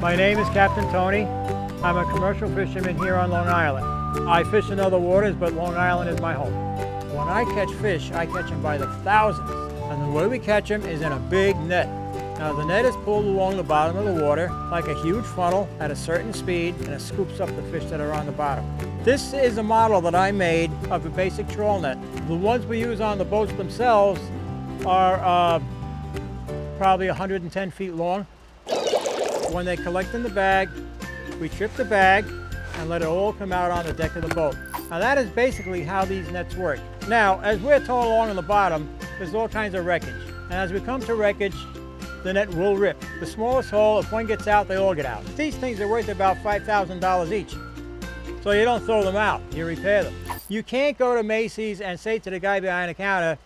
My name is Captain Tony. I'm a commercial fisherman here on Long Island. I fish in other waters, but Long Island is my home. When I catch fish, I catch them by the thousands. And the way we catch them is in a big net. Now the net is pulled along the bottom of the water like a huge funnel at a certain speed, and it scoops up the fish that are on the bottom. This is a model that I made of a basic trawl net. The ones we use on the boats themselves are probably 110 feet long. When they collect in the bag, we trip the bag and let it all come out on the deck of the boat. Now that is basically how these nets work. Now, as we're towing along on the bottom, there's all kinds of wreckage. And as we come to wreckage, the net will rip. The smallest hole, if one gets out, they all get out. These things are worth about $5,000 each. So you don't throw them out, you repair them. You can't go to Macy's and say to the guy behind the counter,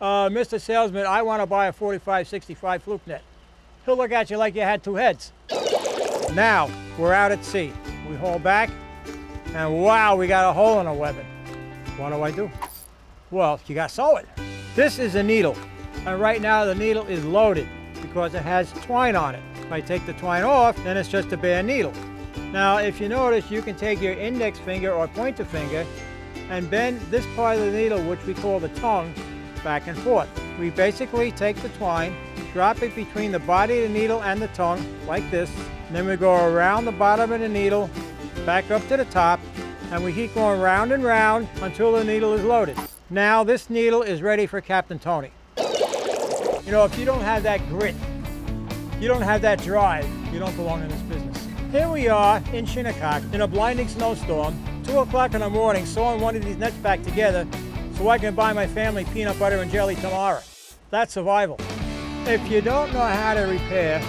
Mr. Salesman, I want to buy a 45-65 fluke net. He'll look at you like you had two heads. Now, we're out at sea. We haul back, and wow, we got a hole in our webbing. What do I do? Well, you got to sew it. This is a needle, and right now the needle is loaded because it has twine on it. If I take the twine off, then it's just a bare needle. Now, if you notice, you can take your index finger or pointer finger and bend this part of the needle, which we call the tongue, back and forth. We basically take the twine, drop it between the body of the needle and the tongue, like this, and then we go around the bottom of the needle, back up to the top, and we keep going round and round until the needle is loaded. Now this needle is ready for Captain Tony. You know, if you don't have that grit, you don't have that drive, you don't belong in this business. Here we are in Shinnecock in a blinding snowstorm, 2 o'clock in the morning, sewing one of these nets back together so I can buy my family peanut butter and jelly tomorrow. That's survival. If you don't know how to repair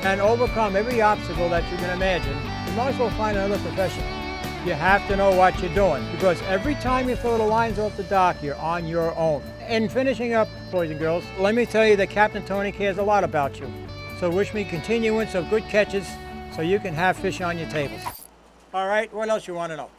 and overcome every obstacle that you can imagine, you might as well find another profession. You have to know what you're doing, because every time you throw the lines off the dock, you're on your own. In finishing up, boys and girls, let me tell you that Captain Tony cares a lot about you. So wish me continuance of good catches so you can have fish on your tables. All right, what else you want to know?